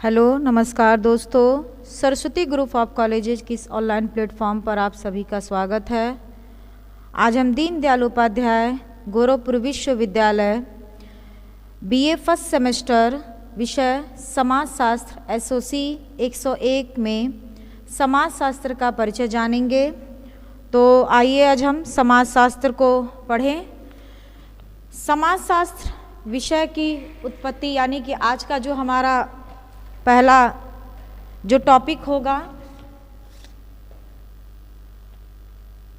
Hello नमस्कार दोस्तों, Saraswati group of colleges की इस ऑनलाइन प्लेटफॉर्म पर आप सभी का स्वागत है। आज हम दीनदयाल उपाध्याय गोरखपुर विश्वविद्यालय बीए फर्स्ट सेमेस्टर विषय समाजशास्त्र एसओसी 101 में समाजशास्त्र का परिचय जानेंगे। तो आइए आज हम समाजशास्त्र को पढ़ें। समाजशास्त्र विषय की उत्पत्ति यानी कि आज का जो हमारा पहला जो टॉपिक होगा,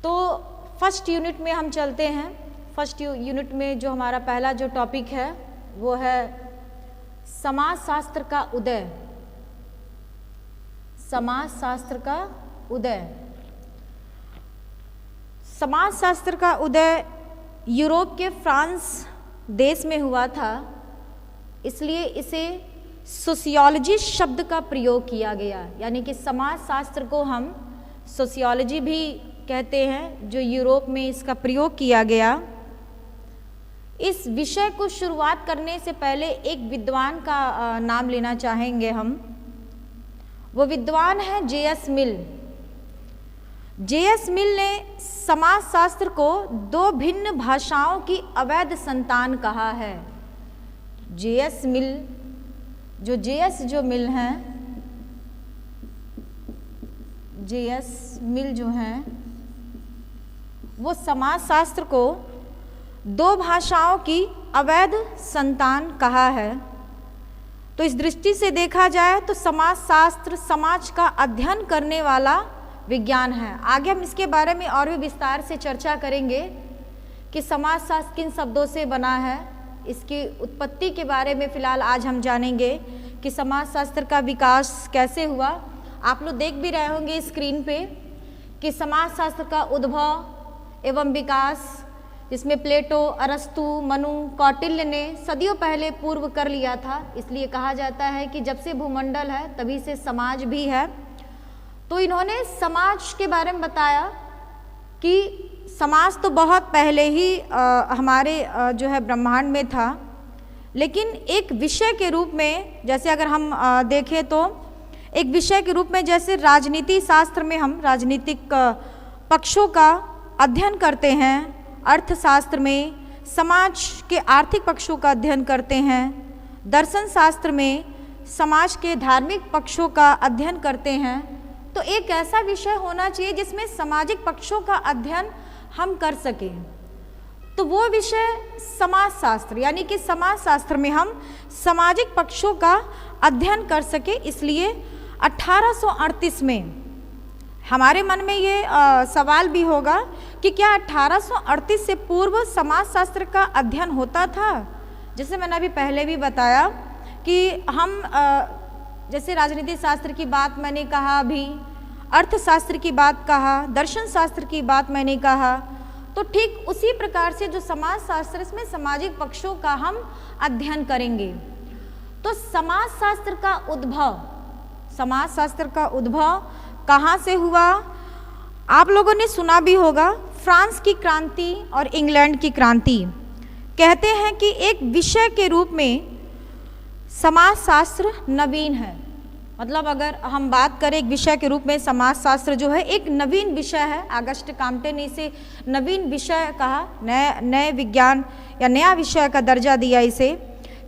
तो फर्स्ट यूनिट में हम चलते हैं। फर्स्ट यूनिट में जो हमारा पहला जो टॉपिक है वो है समाजशास्त्र का उदय। समाजशास्त्र का उदय। समाजशास्त्र का उदय यूरोप के फ्रांस देश में हुआ था, इसलिए इसे सोशियोलॉजी शब्द का प्रयोग किया गया। यानी कि समाजशास्त्र को हम सोशियोलॉजी भी कहते हैं, जो यूरोप में इसका प्रयोग किया गया। इस विषय को शुरुआत करने से पहले एक विद्वान का नाम लेना चाहेंगे हम। वो विद्वान है जे.एस. मिल। जे.एस. मिल ने समाजशास्त्र को दो भिन्न भाषाओं की अवैध संतान कहा है। जे.एस. मिल जो मिल हैं, जे.एस. मिल जो हैं, वो समाजशास्त्र को दो भाषाओं की अवैध संतान कहा है। तो इस दृष्टि से देखा जाए तो समाजशास्त्र समाज का अध्ययन करने वाला विज्ञान है। आगे हम इसके बारे में और भी विस्तार से चर्चा करेंगे कि समाजशास्त्र किन शब्दों से बना है। इसकी उत्पत्ति के बारे में फिलहाल आज हम जानेंगे कि समाजशास्त्र का विकास कैसे हुआ। आप लोग देख भी रहे होंगे स्क्रीन पे कि समाजशास्त्र का उद्भव एवं विकास, जिसमें प्लेटो, अरस्तु, मनु, कौटिल्य ने सदियों पहले पूर्व कर लिया था। इसलिए कहा जाता है कि जब से भूमंडल है तभी से समाज भी है। तो इन्होंने समाज के बारे में बताया कि समाज तो बहुत पहले ही हमारे जो है ब्रह्मांड में था, लेकिन एक विषय के रूप में, जैसे अगर हम देखें तो एक विषय के रूप में, जैसे राजनीति शास्त्र में हम राजनीतिक पक्षों का अध्ययन करते हैं, अर्थशास्त्र में समाज के आर्थिक पक्षों का अध्ययन करते हैं, दर्शन शास्त्र में समाज के धार्मिक पक्षों का अध्ययन करते हैं। तो एक ऐसा विषय होना चाहिए जिसमें सामाजिक पक्षों का अध्ययन हम कर सकें, तो वो विषय समाजशास्त्र, यानी कि समाजशास्त्र में हम सामाजिक पक्षों का अध्ययन कर सके। इसलिए 1838 में हमारे मन में ये सवाल भी होगा कि क्या 1838 से पूर्व समाजशास्त्र का अध्ययन होता था। जैसे मैंने अभी पहले भी बताया कि हम जैसे राजनीति शास्त्र की बात मैंने कहा, अभी अर्थशास्त्र की बात कहा, दर्शन शास्त्र की बात मैंने कहा, तो ठीक उसी प्रकार से जो समाजशास्त्र, इसमें सामाजिक पक्षों का हम अध्ययन करेंगे। तो समाजशास्त्र का उद्भव कहाँ से हुआ? आप लोगों ने सुना भी होगा, फ्रांस की क्रांति और इंग्लैंड की क्रांति। कहते हैं कि एक विषय के रूप में समाजशास्त्र नवीन है। मतलब अगर हम बात करें एक विषय के रूप में, समाजशास्त्र जो है एक नवीन विषय है। अगस्ट काम्टे ने इसे नवीन विषय कहा, नए विज्ञान या नया विषय का दर्जा दिया इसे।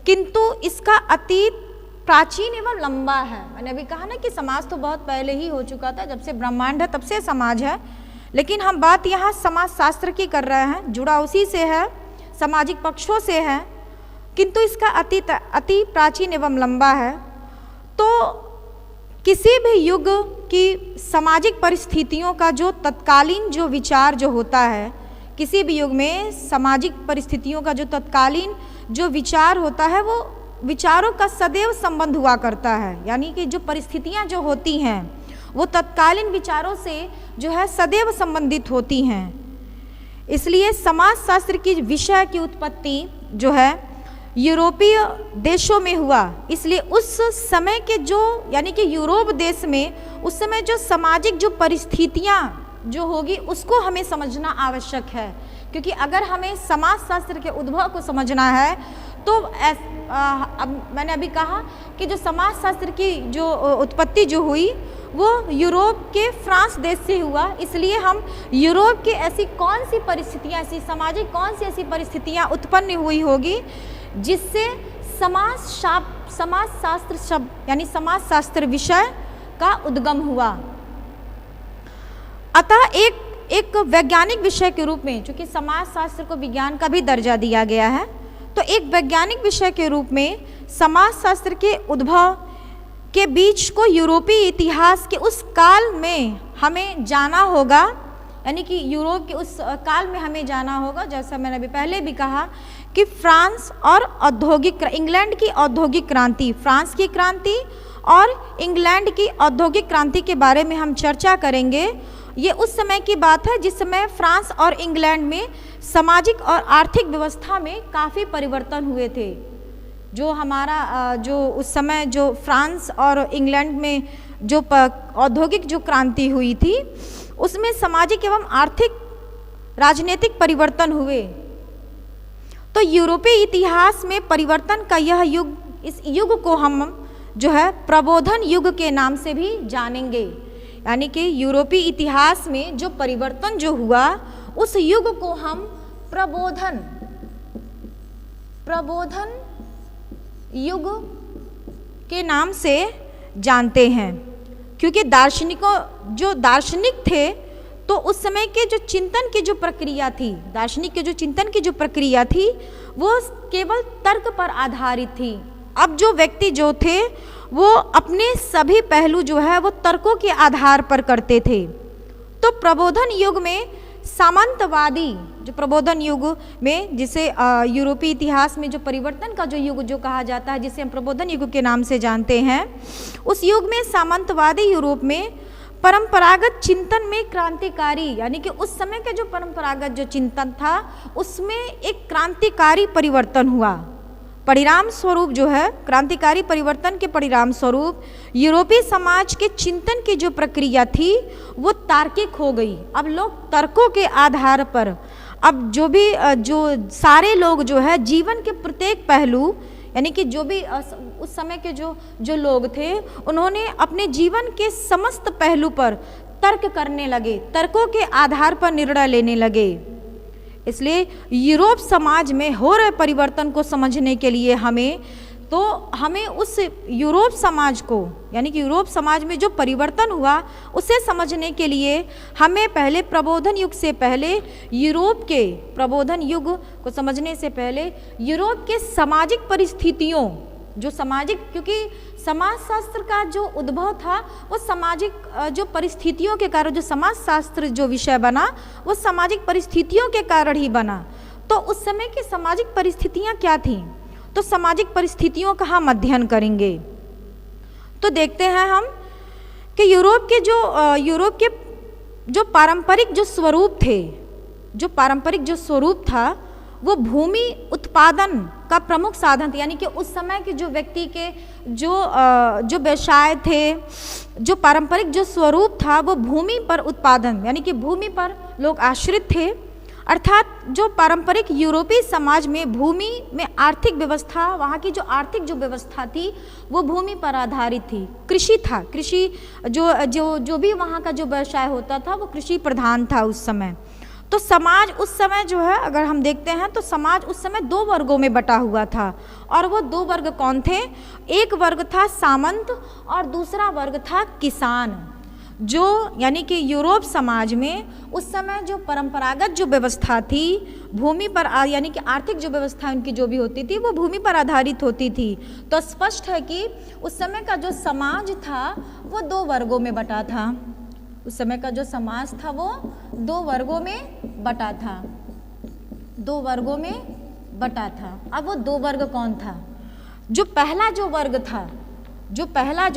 किंतु इसका अतीत प्राचीन एवं लंबा है। मैंने अभी कहा ना कि समाज तो बहुत पहले ही हो चुका था, जब से ब्रह्मांड है तब से समाज है, लेकिन हम बात यहाँ समाजशास्त्र की कर रहे हैं, जुड़ा उसी से है, सामाजिक पक्षों से है, किंतु इसका अति प्राचीन एवं लंबा है। तो किसी भी युग की सामाजिक परिस्थितियों का जो तत्कालीन जो विचार जो होता है, किसी भी युग में सामाजिक परिस्थितियों का जो तत्कालीन जो विचार होता है, वो विचारों का सदैव संबंध हुआ करता है। यानी कि जो परिस्थितियां जो होती हैं वो तत्कालीन विचारों से जो है सदैव संबंधित होती हैं। इसलिए समाजशास्त्र की विषय की उत्पत्ति जो है यूरोपीय देशों में हुआ। इसलिए उस समय के जो, यानी कि यूरोप देश में उस समय जो सामाजिक जो परिस्थितियां जो होगी उसको हमें समझना आवश्यक है। क्योंकि अगर हमें समाजशास्त्र के उद्भव को समझना है अब मैंने अभी कहा कि जो समाजशास्त्र की जो उत्पत्ति जो हुई वो यूरोप के फ्रांस देश से हुआ, इसलिए हम यूरोप की ऐसी कौन सी परिस्थितियाँ, ऐसी सामाजिक कौन सी ऐसी परिस्थितियाँ उत्पन्न हुई होगी जिससे समाजशास्त्र शब्द यानी समाजशास्त्र विषय का उद्गम हुआ। अतः एक वैज्ञानिक विषय के रूप में, चूँकि समाजशास्त्र को विज्ञान का भी दर्जा दिया गया है, तो एक वैज्ञानिक विषय के रूप में समाजशास्त्र के उद्भव के बीच को यूरोपीय इतिहास के उस काल में हमें जाना होगा, यानी कि यूरोप के उस काल में हमें जाना होगा। जैसा मैंने अभी पहले भी कहा कि फ्रांस और इंग्लैंड की औद्योगिक क्रांति, फ्रांस की क्रांति और इंग्लैंड की औद्योगिक क्रांति के बारे में हम चर्चा करेंगे। ये उस समय की बात है जिस समय फ्रांस और इंग्लैंड में सामाजिक और आर्थिक व्यवस्था में काफ़ी परिवर्तन हुए थे। जो हमारा जो उस समय जो फ्रांस और इंग्लैंड में जो औद्योगिक जो क्रांति हुई थी उसमें सामाजिक एवं आर्थिक राजनीतिक परिवर्तन हुए। तो यूरोपीय इतिहास में परिवर्तन का यह युग, इस युग को हम जो है प्रबोधन युग के नाम से भी जानेंगे। यानी कि यूरोपीय इतिहास में जो परिवर्तन जो हुआ उस युग को हम प्रबोधन युग के नाम से जानते हैं, क्योंकि दार्शनिक थे तो उस समय के जो चिंतन की जो प्रक्रिया थी, दार्शनिक के जो चिंतन की जो प्रक्रिया थी वो केवल तर्क पर आधारित थी। अब जो व्यक्ति जो थे वो अपने सभी पहलू जो है वो तर्कों के आधार पर करते थे। तो प्रबोधन युग में सामंतवादी, जो प्रबोधन युग में जिसे यूरोपीय इतिहास में जो परिवर्तन का जो युग जो कहा जाता है, जिसे हम प्रबोधन युग के नाम से जानते हैं, उस युग में सामंतवादी यूरोप में परंपरागत चिंतन में क्रांतिकारी, यानी कि उस समय के जो परंपरागत जो चिंतन था उसमें एक क्रांतिकारी परिवर्तन हुआ। परिणाम स्वरूप जो है क्रांतिकारी परिवर्तन के परिणाम स्वरूप यूरोपीय समाज के चिंतन की जो प्रक्रिया थी वो तार्किक हो गई। अब लोग तर्कों के आधार पर, अब जो सारे लोग जो है जीवन के प्रत्येक पहलू, यानी कि जो भी उस समय के जो लोग थे उन्होंने अपने जीवन के समस्त पहलू पर तर्क करने लगे, तर्कों के आधार पर निर्णय लेने लगे। इसलिए यूरोप समाज में हो रहे परिवर्तन को समझने के लिए हमें उस यूरोप समाज को, यानी कि यूरोप समाज में जो परिवर्तन हुआ उसे समझने के लिए हमें पहले प्रबोधन युग से पहले यूरोप के प्रबोधन युग को समझने से पहले यूरोप के सामाजिक परिस्थितियों, जो सामाजिक, क्योंकि समाजशास्त्र का जो उद्भव था वो सामाजिक जो परिस्थितियों के कारण, जो समाजशास्त्र जो विषय बना वो सामाजिक परिस्थितियों के कारण ही बना। तो उस समय की सामाजिक परिस्थितियां क्या थीं, तो सामाजिक परिस्थितियों का हम अध्ययन करेंगे। तो देखते हैं हम कि यूरोप के जो पारंपरिक जो स्वरूप थे, जो पारंपरिक जो स्वरूप था वो उत्पादन का प्रमुख साधन था। यानी कि उस समय के जो व्यक्ति के जो व्यवसाय थे, जो पारंपरिक जो स्वरूप था वो भूमि पर उत्पादन, यानी कि भूमि पर लोग आश्रित थे। अर्थात जो पारंपरिक यूरोपीय समाज में भूमि में आर्थिक व्यवस्था, वहाँ की जो आर्थिक जो व्यवस्था थी वो भूमि पर आधारित थी। कृषि था, कृषि जो भी वहाँ का जो व्यवसाय होता था वो कृषि प्रधान था उस समय। तो समाज उस समय जो है अगर हम देखते हैं तो समाज उस समय दो वर्गों में बटा हुआ था, और वो दो वर्ग कौन थे? एक वर्ग था सामंत और दूसरा वर्ग था किसान। जो यानी कि यूरोप समाज में उस समय जो परंपरागत जो व्यवस्था थी भूमि पर, यानी कि आर्थिक जो व्यवस्था उनकी जो भी होती थी वो भूमि पर आधारित होती थी। तो स्पष्ट है कि उस समय का जो समाज था वो दो वर्गों में बटा था। उस समय का जो समाज था वो दो वर्गों में बटा था, दो वर्गों में बटा था। अब वो दो वर्ग कौन था? जो पहला जो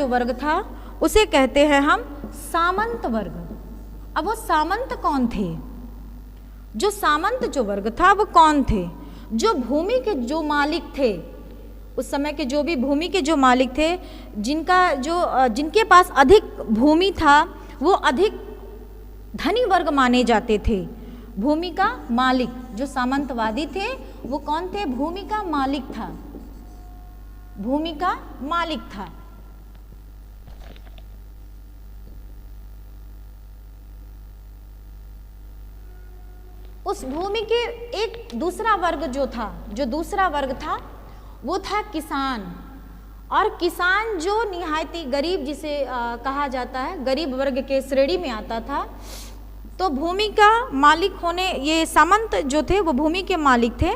वर्ग था उसे कहते हैं हम सामंत वर्ग। अब वो सामंत कौन थे? जो सामंत जो वर्ग था वो कौन थे? जो भूमि के जो मालिक थे, उस समय के जो भी भूमि के जो मालिक थे, जिनके पास अधिक भूमि था वो अधिक धनी वर्ग माने जाते थे। भूमि का मालिक जो सामंतवादी थे वो कौन थे? भूमि का मालिक था, भूमि का मालिक था। उस भूमि के एक दूसरा वर्ग जो था, जो दूसरा वर्ग था वो था किसान। और किसान जो निहायती गरीब जिसे कहा जाता है, गरीब वर्ग के श्रेणी में आता था। तो भूमि का मालिक होने, ये सामंत जो थे वो भूमि के मालिक थे,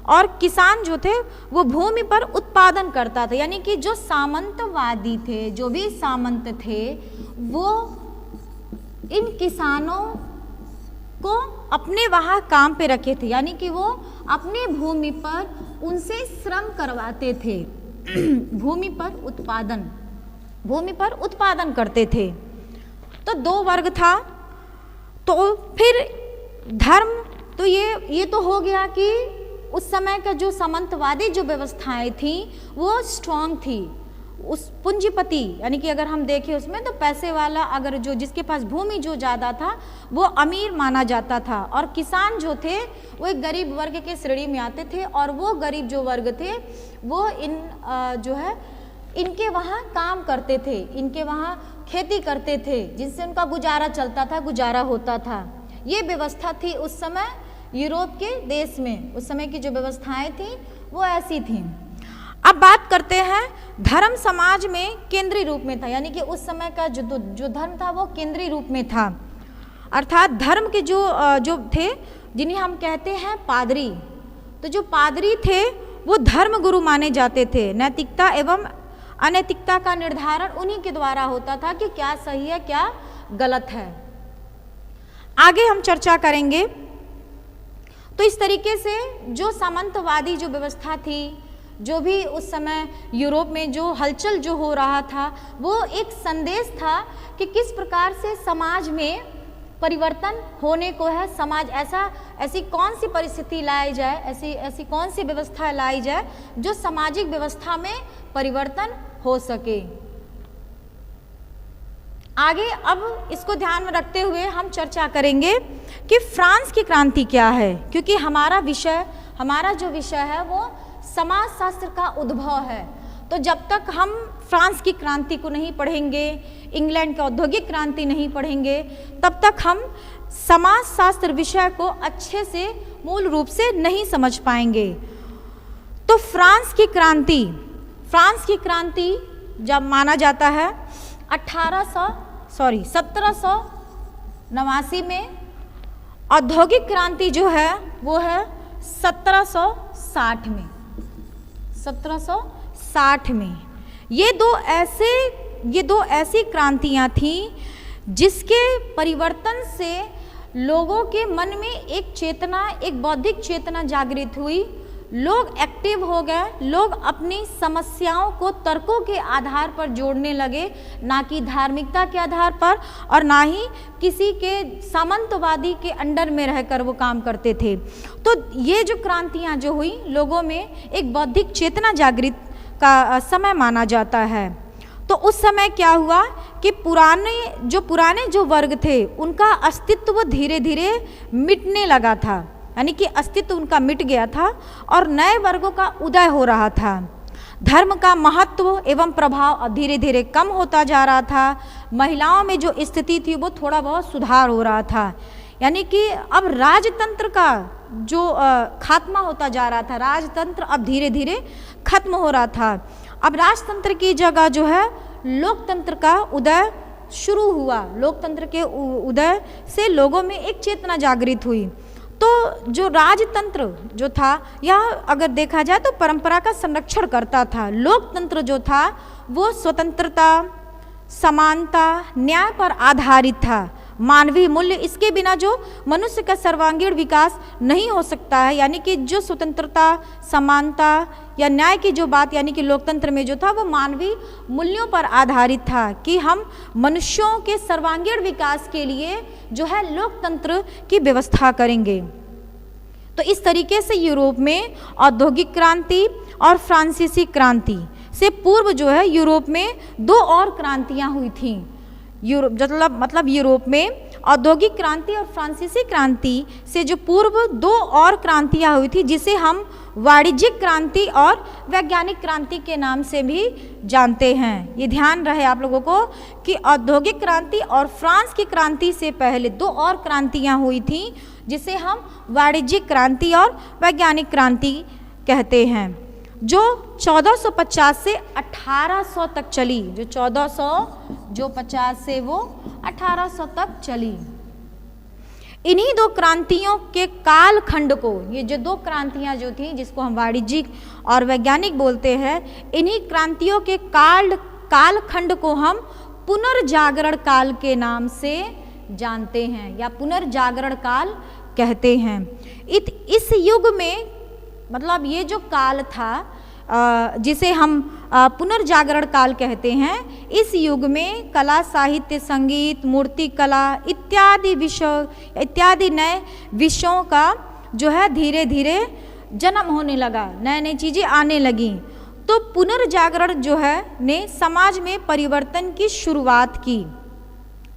और किसान जो थे वो भूमि पर उत्पादन करता था। यानी कि जो सामंतवादी थे, जो भी सामंत थे, वो इन किसानों को अपने वहाँ काम पे रखे थे। यानी कि वो अपने भूमि पर उनसे श्रम करवाते थे, भूमि पर उत्पादन करते थे। तो दो वर्ग था। तो फिर धर्म, तो ये तो हो गया कि उस समय का जो सामंतवादी जो व्यवस्थाएं थी वो स्ट्रांग थी। उस पूंजीपति, यानी कि अगर हम देखें उसमें, तो पैसे वाला, अगर जो जिसके पास भूमि जो ज़्यादा था वो अमीर माना जाता था, और किसान जो थे वो एक गरीब वर्ग के श्रेणी में आते थे। और वो गरीब जो वर्ग थे वो इनके वहाँ काम करते थे, इनके वहाँ खेती करते थे, जिससे उनका गुजारा चलता था, गुजारा होता था। ये व्यवस्था थी उस समय यूरोप के देश में। उस समय की जो व्यवस्थाएं थी वो ऐसी थी। अब बात करते हैं धर्म समाज में केंद्रीय रूप में था। यानी कि उस समय का जो धर्म था वो केंद्रीय रूप में था। अर्थात धर्म के जो थे, जिन्हें हम कहते हैं पादरी। तो जो पादरी थे वो धर्म गुरु माने जाते थे। नैतिकता एवं अनैतिकता का निर्धारण उन्हीं के द्वारा होता था कि क्या सही है, क्या गलत है। आगे हम चर्चा करेंगे। तो इस तरीके से जो सामंतवादी जो व्यवस्था थी, जो भी उस समय यूरोप में जो हलचल जो हो रहा था, वो एक संदेश था कि किस प्रकार से समाज में परिवर्तन होने को है। समाज ऐसी कौन सी परिस्थिति लाई जाए, ऐसी कौन सी व्यवस्था लाई जाए जो सामाजिक व्यवस्था में परिवर्तन हो सके। आगे अब इसको ध्यान में रखते हुए हम चर्चा करेंगे कि फ्रांस की क्रांति क्या है, क्योंकि हमारा जो विषय है वो समाजशास्त्र का उद्भव है। तो जब तक हम फ्रांस की क्रांति को नहीं पढ़ेंगे, इंग्लैंड की औद्योगिक क्रांति नहीं पढ़ेंगे, तब तक हम समाजशास्त्र विषय को अच्छे से मूल रूप से नहीं समझ पाएंगे। तो फ्रांस की क्रांति जब माना जाता है 1789 में, औद्योगिक क्रांति जो है वो है 1760 में। ये दो ऐसी क्रांतियां थीं जिसके परिवर्तन से लोगों के मन में एक चेतना, एक बौद्धिक चेतना जागृत हुई। लोग एक्टिव हो गए, लोग अपनी समस्याओं को तर्कों के आधार पर जोड़ने लगे, ना कि धार्मिकता के आधार पर, और ना ही किसी के सामंतवादी के अंडर में रहकर वो काम करते थे। तो ये जो क्रांतियां जो हुई, लोगों में एक बौद्धिक चेतना जागृत का समय माना जाता है। तो उस समय क्या हुआ कि पुराने जो वर्ग थे उनका अस्तित्व धीरे धीरे मिटने लगा था। यानी कि अस्तित्व उनका मिट गया था और नए वर्गों का उदय हो रहा था। धर्म का महत्व एवं प्रभाव धीरे धीरे कम होता जा रहा था। महिलाओं में जो स्थिति थी वो थोड़ा बहुत सुधार हो रहा था। यानी कि अब राजतंत्र का जो खात्मा होता जा रहा था, राजतंत्र अब धीरे धीरे खत्म हो रहा था। अब राजतंत्र की जगह जो है लोकतंत्र का उदय शुरू हुआ। लोकतंत्र के उदय से लोगों में एक चेतना जागृत हुई। तो जो राजतंत्र जो था, यह अगर देखा जाए तो परंपरा का संरक्षण करता था। लोकतंत्र जो था वो स्वतंत्रता, समानता, न्याय पर आधारित था। मानवीय मूल्य, इसके बिना जो मनुष्य का सर्वांगीण विकास नहीं हो सकता है। यानी कि जो स्वतंत्रता, समानता या न्याय की जो बात, यानी कि लोकतंत्र में जो था वो मानवीय मूल्यों पर आधारित था कि हम मनुष्यों के सर्वांगीण विकास के लिए जो है लोकतंत्र की व्यवस्था करेंगे। तो इस तरीके से यूरोप में औद्योगिक क्रांति और फ्रांसीसी क्रांति से पूर्व जो है यूरोप में दो और क्रांतियां हुई थीं। मतलब यूरोप में औद्योगिक क्रांति और फ्रांसीसी क्रांति से जो पूर्व 2 और क्रांतियाँ हुई थी, जिसे हम वाणिज्यिक क्रांति और वैज्ञानिक क्रांति के नाम से भी जानते हैं। ये ध्यान रहे आप लोगों को कि औद्योगिक क्रांति और फ्रांस की क्रांति से पहले 2 और क्रांतियाँ हुई थी, जिसे हम वाणिज्यिक क्रांति और वैज्ञानिक क्रांति कहते हैं, जो 1450 से 1800 तक चली। जो 1450 से वो 1800 तक चली। इन्हीं 2 क्रांतियों के कालखंड को, ये जो 2 क्रांतियां जो थी जिसको हम वाणिज्यिक और वैज्ञानिक बोलते हैं, इन्हीं क्रांतियों के कालखंड को हम पुनर्जागरण काल के नाम से जानते हैं या पुनर्जागरण काल कहते हैं। इस युग में, मतलब ये जो काल था जिसे हम पुनर्जागरण काल कहते हैं, इस युग में कला, साहित्य, संगीत, मूर्ति कला इत्यादि नए विषयों का जो है धीरे धीरे जन्म होने लगा, नए नई चीज़ें आने लगी। तो पुनर्जागरण जो है ने समाज में परिवर्तन की शुरुआत की,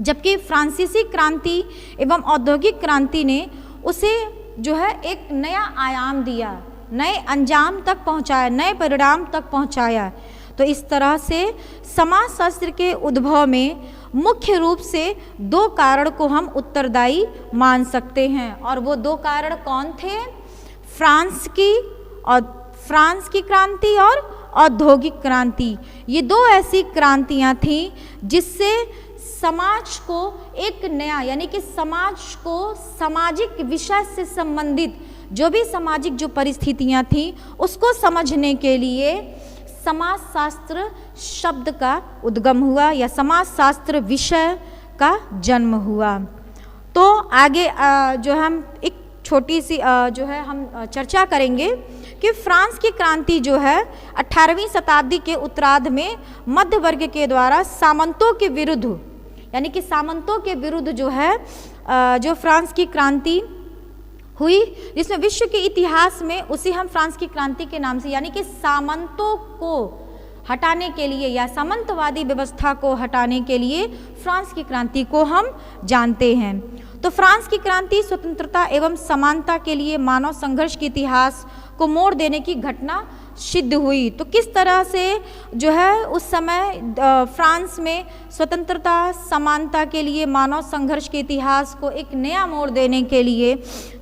जबकि फ्रांसीसी क्रांति एवं औद्योगिक क्रांति ने उसे जो है एक नया आयाम दिया, नए अंजाम तक पहुंचाया, नए परिणाम तक पहुंचाया। तो इस तरह से समाजशास्त्र के उद्भव में मुख्य रूप से 2 कारण को हम उत्तरदायी मान सकते हैं, और वो 2 कारण कौन थे? फ्रांस की क्रांति और औद्योगिक क्रांति। ये 2 ऐसी क्रांतियां थीं जिससे समाज को एक नया, यानी कि समाज को सामाजिक विषय से संबंधित जो भी सामाजिक जो परिस्थितियां थीं उसको समझने के लिए समाजशास्त्र शब्द का उद्गम हुआ या समाजशास्त्र विषय का जन्म हुआ। तो आगे जो हम एक छोटी सी जो है हम चर्चा करेंगे कि फ्रांस की क्रांति जो है 18वीं शताब्दी के उत्तरार्ध में मध्य वर्ग के द्वारा सामंतों के विरुद्ध, यानी कि सामंतों के विरुद्ध जो है जो फ्रांस की क्रांति हुई, जिसमें विश्व के इतिहास में उसे हम फ्रांस की क्रांति के नाम से, यानी कि सामंतों को हटाने के लिए या सामंतवादी व्यवस्था को हटाने के लिए फ्रांस की क्रांति को हम जानते हैं। तो फ्रांस की क्रांति स्वतंत्रता एवं समानता के लिए मानव संघर्ष के इतिहास को मोड़ देने की घटना सिद्ध हुई। तो किस तरह से जो है उस समय फ्रांस में स्वतंत्रता, समानता के लिए मानव संघर्ष के इतिहास को एक नया मोड़ देने के लिए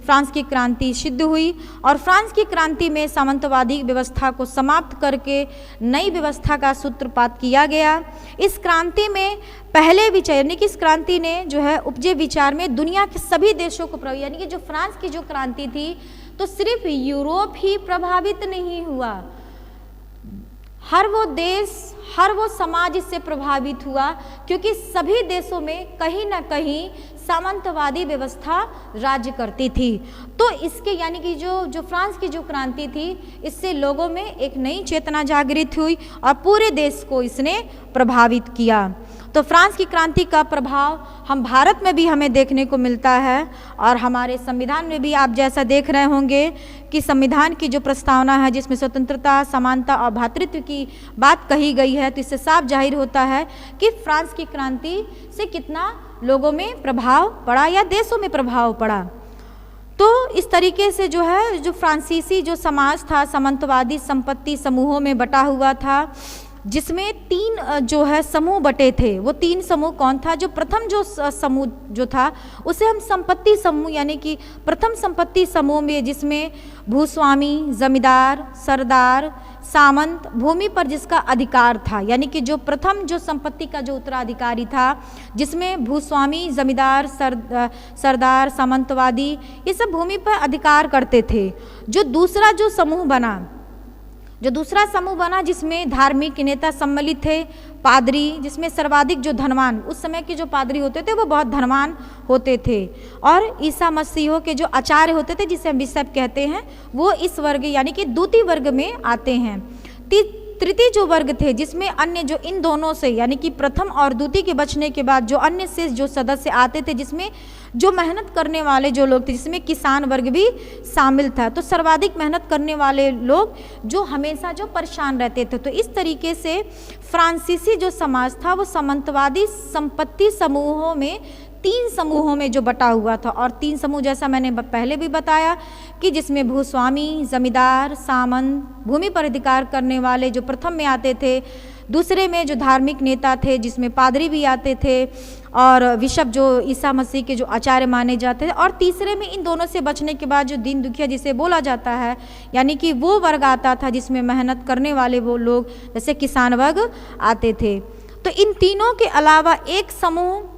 फ्रांस की क्रांति सिद्ध हुई, और फ्रांस की क्रांति में सामंतवादी व्यवस्था को समाप्त करके नई व्यवस्था का सूत्रपात किया गया। इस क्रांति में पहले विचार, यानी कि इस क्रांति ने जो है उपजे विचार में दुनिया के सभी देशों को प्रभावित, यानी कि जो फ्रांस की जो क्रांति थी तो सिर्फ यूरोप ही प्रभावित नहीं हुआ, हर वो देश, हर वो समाज इससे प्रभावित हुआ, क्योंकि सभी देशों में कहीं ना कहीं सामंतवादी व्यवस्था राज्य करती थी। तो इसके, यानी कि जो फ्रांस की जो क्रांति थी, इससे लोगों में एक नई चेतना जागृत हुई और पूरे देश को इसने प्रभावित किया। तो फ्रांस की क्रांति का प्रभाव हम भारत में भी हमें देखने को मिलता है, और हमारे संविधान में भी आप जैसा देख रहे होंगे कि संविधान की जो प्रस्तावना है जिसमें स्वतंत्रता, समानता और भ्रातृत्व की बात कही गई है, तो इससे साफ जाहिर होता है कि फ्रांस की क्रांति से कितना लोगों में प्रभाव पड़ा या देशों में प्रभाव पड़ा। तो इस तरीके से जो है जो फ्रांसीसी जो समाज था सामंतवादी संपत्ति समूहों में बटा हुआ था, जिसमें 3 जो है समूह बटे थे। वो 3 समूह कौन था? जो प्रथम जो समूह जो था उसे हम संपत्ति समूह, यानी कि प्रथम संपत्ति समूह में जिसमें भूस्वामी, जमींदार, सरदार, सामंत, भूमि पर जिसका अधिकार था, यानी कि जो प्रथम जो संपत्ति का जो उत्तराधिकारी था, जिसमें भूस्वामी, जमींदार, सरदार, सामंतवादी ये सब भूमि पर अधिकार करते थे। जो दूसरा समूह बना जिसमें धार्मिक नेता सम्मिलित थे, पादरी, जिसमें सर्वाधिक जो धनवान, उस समय के जो पादरी होते थे वो बहुत धनवान होते थे, और ईसा मसीहों के जो आचार्य होते थे जिसे हम बिशप कहते हैं, वो इस वर्ग यानी कि द्वितीय वर्ग में आते हैं। तृतीय जो वर्ग थे जिसमें अन्य जो इन दोनों से, यानी कि प्रथम और द्वितीय के बचने के बाद जो अन्य से जो सदस्य आते थे, जिसमें जो मेहनत करने वाले जो लोग थे, जिसमें किसान वर्ग भी शामिल था। तो सर्वाधिक मेहनत करने वाले लोग जो हमेशा जो परेशान रहते थे। तो इस तरीके से फ्रांसीसी जो समाज था वो सामंतवादी संपत्ति समूहों में 3 समूहों में जो बटा हुआ था, और 3 समूह जैसा मैंने पहले भी बताया कि जिसमें भूस्वामी, जमींदार, सामंत, भूमि पर अधिकार करने वाले जो प्रथम में आते थे, दूसरे में जो धार्मिक नेता थे जिसमें पादरी भी आते थे, और बिशप जो ईसा मसीह के जो आचार्य माने जाते थे, और तीसरे में इन दोनों से बचने के बाद जो दीन दुखिया जिसे बोला जाता है, यानी कि वो वर्ग आता था जिसमें मेहनत करने वाले वो लोग जैसे किसान वर्ग आते थे। तो इन तीनों के अलावा एक समूह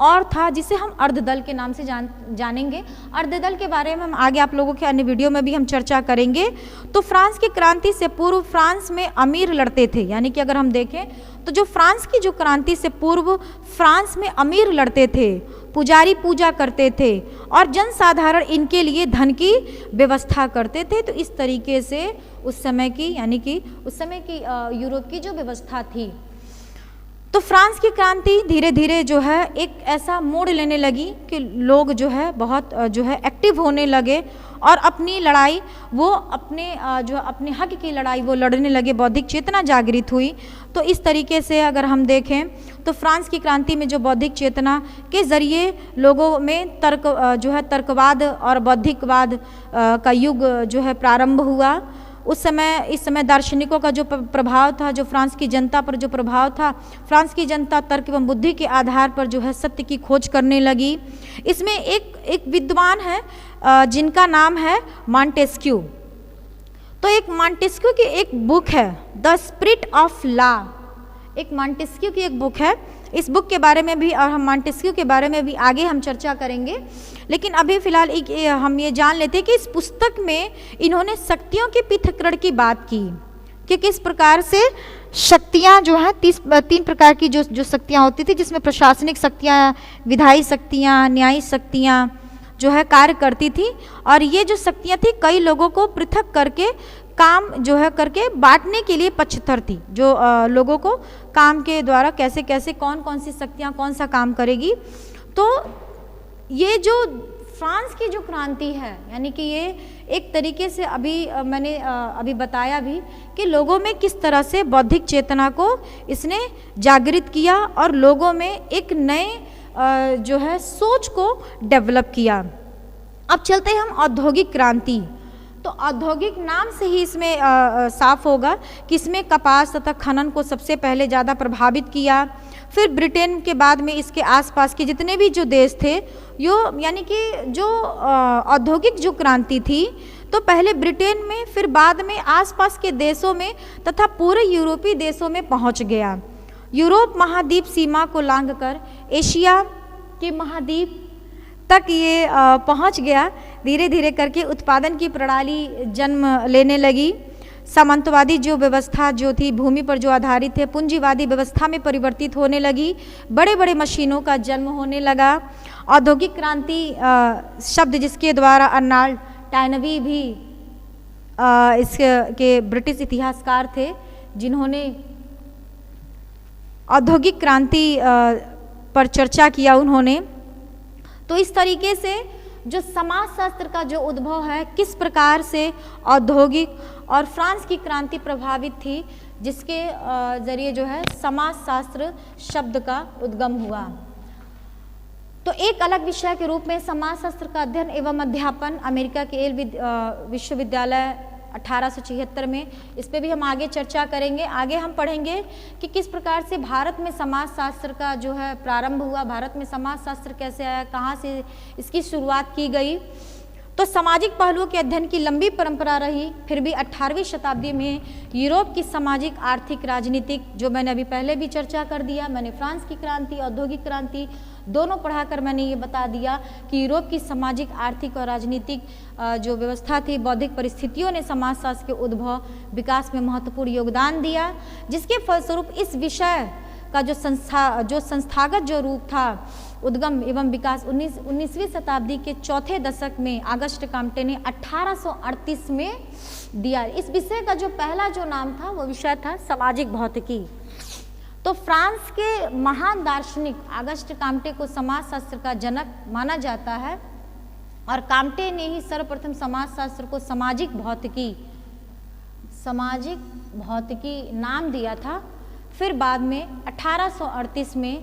और था जिसे हम अर्धदल के नाम से जानेंगे। अर्धदल के बारे में हम आगे आप लोगों के अन्य वीडियो में भी हम चर्चा करेंगे। तो फ्रांस की क्रांति से पूर्व फ्रांस में अमीर लड़ते थे, यानी कि अगर हम देखें तो जो फ्रांस की जो क्रांति से पूर्व फ्रांस में अमीर लड़ते थे, पुजारी पूजा करते थे और जनसाधारण इनके लिए धन की व्यवस्था करते थे। तो इस तरीके से उस समय की, यानी कि उस समय की यूरोप की जो व्यवस्था थी। तो फ्रांस की क्रांति धीरे धीरे जो है एक ऐसा मोड़ लेने लगी कि लोग जो है बहुत जो है एक्टिव होने लगे और अपनी लड़ाई वो अपने हक की लड़ाई वो लड़ने लगे, बौद्धिक चेतना जागृत हुई। तो इस तरीके से अगर हम देखें तो फ्रांस की क्रांति में जो बौद्धिक चेतना के ज़रिए लोगों में तर्कवाद और बौद्धिकवाद का युग जो है प्रारंभ हुआ। इस समय दार्शनिकों का जो प्रभाव था, जो फ्रांस की जनता पर जो प्रभाव था, फ्रांस की जनता तर्क एवं बुद्धि के आधार पर जो है सत्य की खोज करने लगी। इसमें एक विद्वान है जिनका नाम है मॉन्टेस्क्यू। तो एक मॉन्टेस्क्यू की एक बुक है द स्पिरिट ऑफ लॉ, एक मॉन्टेस्क्यू की एक बुक है। इस बुक के बारे में भी और हम मॉन्टेस्क्यू के बारे में भी आगे हम चर्चा करेंगे, लेकिन अभी फिलहाल हम ये जान लेते हैं कि इस पुस्तक में इन्होंने शक्तियों के पृथक्करण की बात की कि किस प्रकार से शक्तियाँ जो हैं 3 प्रकार की जो शक्तियाँ होती थी, जिसमें प्रशासनिक शक्तियाँ, विधायी शक्तियाँ, न्यायिक शक्तियाँ जो है कार्य करती थी। और ये जो शक्तियाँ थी कई लोगों को पृथक करके काम जो है करके बांटने के लिए पक्षधर थी, जो लोगों को काम के द्वारा कैसे कैसे कौन सी शक्तियाँ कौन सा काम करेगी। तो ये जो फ्रांस की जो क्रांति है, यानी कि ये एक तरीके से मैंने अभी बताया भी कि लोगों में किस तरह से बौद्धिक चेतना को इसने जागृत किया और लोगों में एक नए जो है सोच को डेवलप किया। अब चलते हैं हम औद्योगिक क्रांति। तो औद्योगिक नाम से ही इसमें साफ होगा कि इसमें कपास तथा खनन को सबसे पहले ज़्यादा प्रभावित किया। फिर ब्रिटेन के बाद में इसके आसपास के जितने भी जो देश थे, यानी कि जो औद्योगिक जो क्रांति थी, तो पहले ब्रिटेन में, फिर बाद में आसपास के देशों में तथा पूरे यूरोपीय देशों में पहुंच गया। यूरोप महाद्वीप सीमा को लांघकर एशिया के महाद्वीप तक ये पहुंच गया। धीरे धीरे करके उत्पादन की प्रणाली जन्म लेने लगी। सामंतवादी जो व्यवस्था जो थी भूमि पर जो आधारित है, पूंजीवादी व्यवस्था में परिवर्तित होने लगी। बड़े बड़े मशीनों का जन्म होने लगा। औद्योगिक क्रांति शब्द जिसके द्वारा अर्नाल्ड टायनबी भी इसके ब्रिटिश इतिहासकार थे, जिन्होंने औद्योगिक क्रांति पर चर्चा किया उन्होंने। तो इस तरीके से जो समाजशास्त्र का जो उद्भव है, किस प्रकार से औद्योगिक और फ्रांस की क्रांति प्रभावित थी, जिसके जरिए जो है समाजशास्त्र शब्द का उद्गम हुआ। तो एक अलग विषय के रूप में समाजशास्त्र का अध्ययन एवं अध्यापन अमेरिका के येल विश्वविद्यालय 1876 में, इस पे भी हम आगे चर्चा करेंगे। आगे हम पढ़ेंगे कि किस प्रकार से भारत में समाजशास्त्र का जो है प्रारंभ हुआ, भारत में समाजशास्त्र कैसे आया, कहाँ से इसकी शुरुआत की गई। तो सामाजिक पहलुओं के अध्ययन की लंबी परंपरा रही। फिर भी 18वीं शताब्दी में यूरोप की सामाजिक, आर्थिक, राजनीतिक, जो मैंने अभी पहले भी चर्चा कर दिया, मैंने फ्रांस की क्रांति, औद्योगिक क्रांति दोनों पढ़ाकर मैंने ये बता दिया कि यूरोप की सामाजिक, आर्थिक और राजनीतिक जो व्यवस्था थी, बौद्धिक परिस्थितियों ने समाजशास्त्र के उद्भव विकास में महत्वपूर्ण योगदान दिया, जिसके फलस्वरूप इस विषय का जो संस्थागत जो रूप था, उद्गम एवं विकास 19वीं शताब्दी के चौथे दशक में ऑगस्ट काम्टे ने 1838 में दिया। इस विषय का जो पहला जो नाम था वो विषय था सामाजिक भौतिकी। तो फ्रांस के महान दार्शनिक ऑगस्ट काम्टे को समाजशास्त्र का जनक माना जाता है और काम्टे ने ही सर्वप्रथम समाजशास्त्र को सामाजिक भौतिकी नाम दिया था। फिर बाद में 1838 में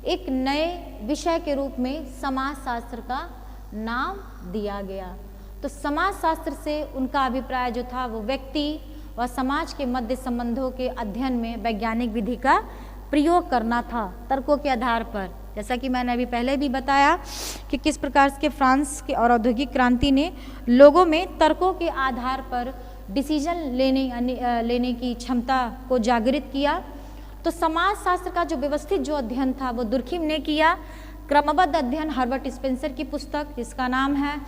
एक नए विषय के रूप में समाजशास्त्र का नाम दिया गया। तो समाजशास्त्र से उनका अभिप्राय जो था वो व्यक्ति व समाज के मध्य संबंधों के अध्ययन में वैज्ञानिक विधि का प्रयोग करना था तर्कों के आधार पर। जैसा कि मैंने अभी पहले भी बताया कि किस प्रकार के फ्रांस की और औद्योगिक क्रांति ने लोगों में तर्कों के आधार पर डिसीजन लेने की क्षमता को जागृत किया। तो समाजशास्त्र का जो व्यवस्थित जो अध्ययन था वो दुर्खिम ने किया। क्रमबद्ध अध्ययन हर्बर्ट स्पेंसर की पुस्तक जिसका नाम है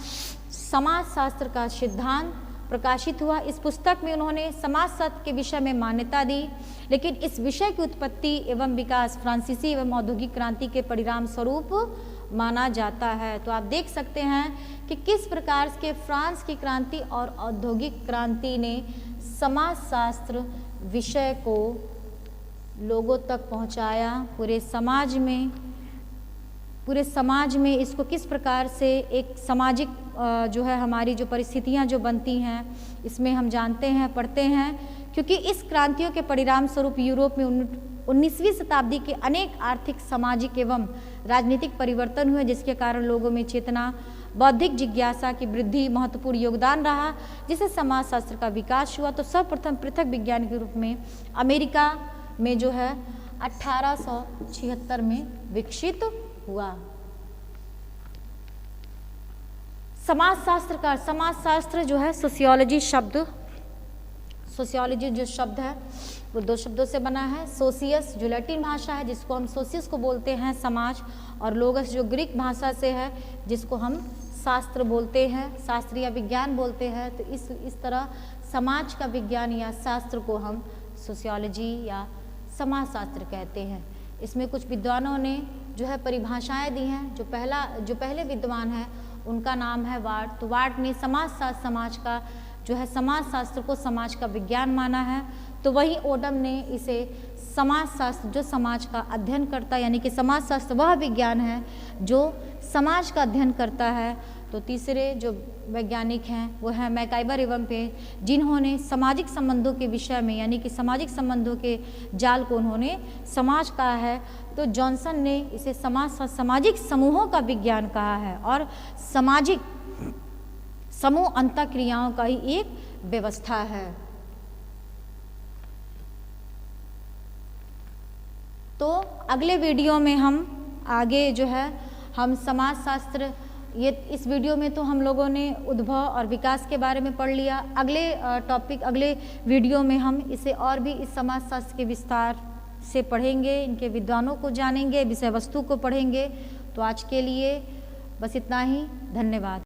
समाजशास्त्र का सिद्धांत प्रकाशित हुआ। इस पुस्तक में उन्होंने समाजशास्त्र के विषय में मान्यता दी, लेकिन इस विषय की उत्पत्ति एवं विकास फ्रांसीसी एवं औद्योगिक क्रांति के परिणाम स्वरूप माना जाता है। तो आप देख सकते हैं कि किस प्रकार के फ्रांस की क्रांति और औद्योगिक क्रांति ने समाजशास्त्र विषय को लोगों तक पहुंचाया, पूरे समाज में इसको किस प्रकार से एक सामाजिक जो है हमारी जो परिस्थितियां जो बनती हैं इसमें हम जानते हैं, पढ़ते हैं, क्योंकि इस क्रांतियों के परिणाम स्वरूप यूरोप में 19वीं शताब्दी के अनेक आर्थिक, सामाजिक एवं राजनीतिक परिवर्तन हुए, जिसके कारण लोगों में चेतना, बौद्धिक जिज्ञासा की वृद्धि महत्वपूर्ण योगदान रहा, जिससे समाजशास्त्र का विकास हुआ। तो सर्वप्रथम पृथक विज्ञान के रूप में अमेरिका में जो है 1876 में विकसित हुआ। समाजशास्त्र जो है सोशियोलॉजी जो शब्द है वो दो शब्दों से बना है। सोसियस जो लैटिन भाषा है जिसको हम सोसियस को बोलते हैं समाज, और लोगस जो ग्रीक भाषा से है जिसको हम शास्त्र बोलते हैं, शास्त्र या विज्ञान बोलते हैं। तो इस तरह समाज का विज्ञान या शास्त्र को हम सोशियोलॉजी या समाजशास्त्र कहते हैं। इसमें कुछ विद्वानों ने जो है परिभाषाएं दी हैं। जो पहले विद्वान है उनका नाम है वार्ड। तो वार्ड ने समाज का जो है समाजशास्त्र को समाज का विज्ञान माना है। तो वही ओडम ने इसे समाजशास्त्र जो समाज का अध्ययन करता है, यानी कि समाजशास्त्र वह विज्ञान है जो समाज का अध्ययन करता है। तो तीसरे जो वैज्ञानिक हैं वो है मैकाइबर एवं पेज, जिन्होंने सामाजिक संबंधों के विषय में यानी कि सामाजिक संबंधों के जाल को उन्होंने समाज कहा है। तो जॉनसन ने इसे सामाजिक समूहों का विज्ञान कहा है, और सामाजिक समूह अंतःक्रियाओं का ही एक व्यवस्था है। तो अगले वीडियो में हम आगे जो है हम समाजशास्त्र, ये इस वीडियो में तो हम लोगों ने उद्भव और विकास के बारे में पढ़ लिया। अगले वीडियो में हम इसे और भी इस समाजशास्त्र के विस्तार से पढ़ेंगे, इनके विद्वानों को जानेंगे, विषय वस्तु को पढ़ेंगे। तो आज के लिए बस इतना ही। धन्यवाद।